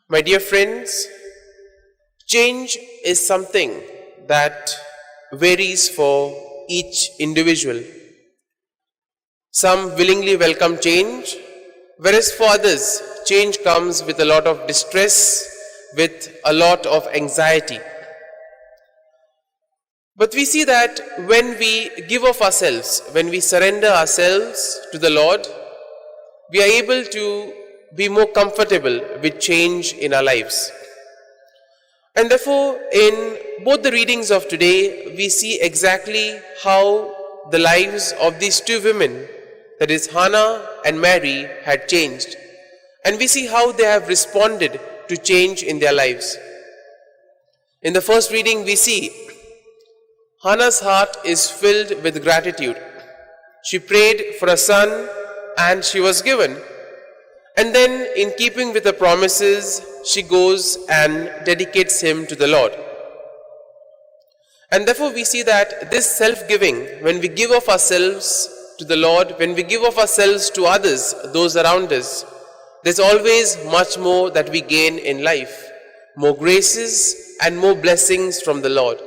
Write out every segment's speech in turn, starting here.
My dear friends, change is something that varies for each individual. Some willingly welcome change, whereas for others, change comes with a lot of distress, with a lot of anxiety. But we see that when we give of ourselves, when we surrender ourselves to the Lord, we are able to be more comfortable with change in our lives. And therefore, in both the readings of today, we see exactly how the lives of these two women, that is Hannah and Mary, had changed. And we see how they have responded to change in their lives. In the first reading, we see Hannah's heart is filled with gratitude. She prayed for a son and she was given. And then, in keeping with the promises, she goes and dedicates him to the Lord. And therefore we see that this self-giving, when we give of ourselves to the Lord, when we give of ourselves to others, those around us, there's always much more that we gain in life, more graces and more blessings from the Lord.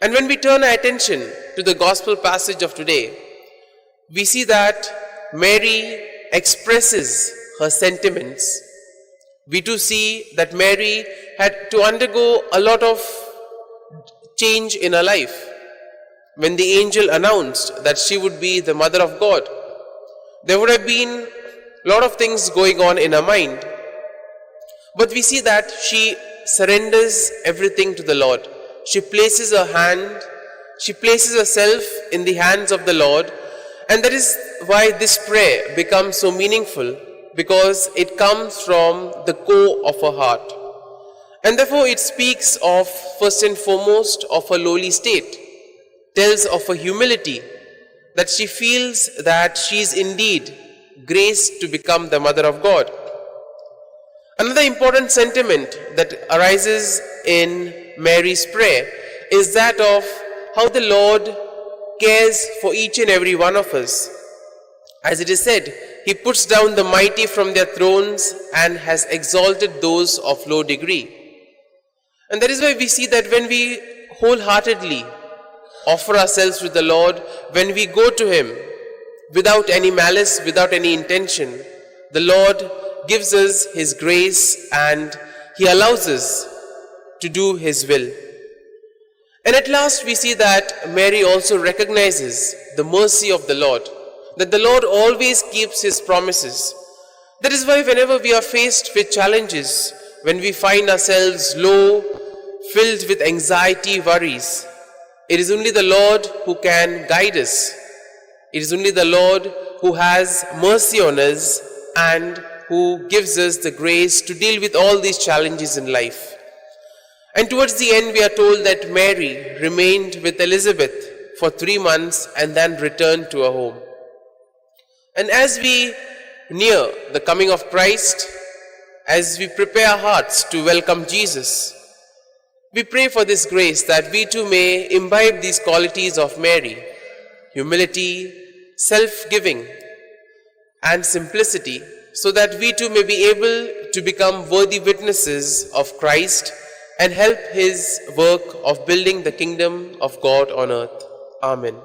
And when we turn our attention to the gospel passage of today, we see that Mary expresses her sentiments. We too see that Mary had to undergo a lot of change in her life. When the angel announced that she would be the mother of God, there would have been a lot of things going on in her mind. But we see that she surrenders everything to the Lord. She places herself in the hands of the Lord. And that is why this prayer becomes so meaningful, because it comes from the core of her heart. And therefore it speaks of, first and foremost, of her lowly state, tells of her humility, that she feels that she is indeed graced to become the mother of God. Another important sentiment that arises in Mary's prayer is that of how the Lord cares for each and every one of us. As it is said, He puts down the mighty from their thrones and has exalted those of low degree. And that is why we see that when we wholeheartedly offer ourselves to the Lord, when we go to Him without any malice, without any intention, the Lord gives us His grace and He allows us to do His will. And at last we see that Mary also recognizes the mercy of the Lord, that the Lord always keeps His promises. That is why whenever we are faced with challenges, when we find ourselves low, filled with anxiety, worries, it is only the Lord who can guide us. It is only the Lord who has mercy on us and who gives us the grace to deal with all these challenges in life. And towards the end, we are told that Mary remained with Elizabeth for 3 months and then returned to her home. And as we near the coming of Christ, as we prepare our hearts to welcome Jesus, we pray for this grace that we too may imbibe these qualities of Mary: humility, self-giving, and simplicity, so that we too may be able to become worthy witnesses of Christ and help His work of building the kingdom of God on earth. Amen.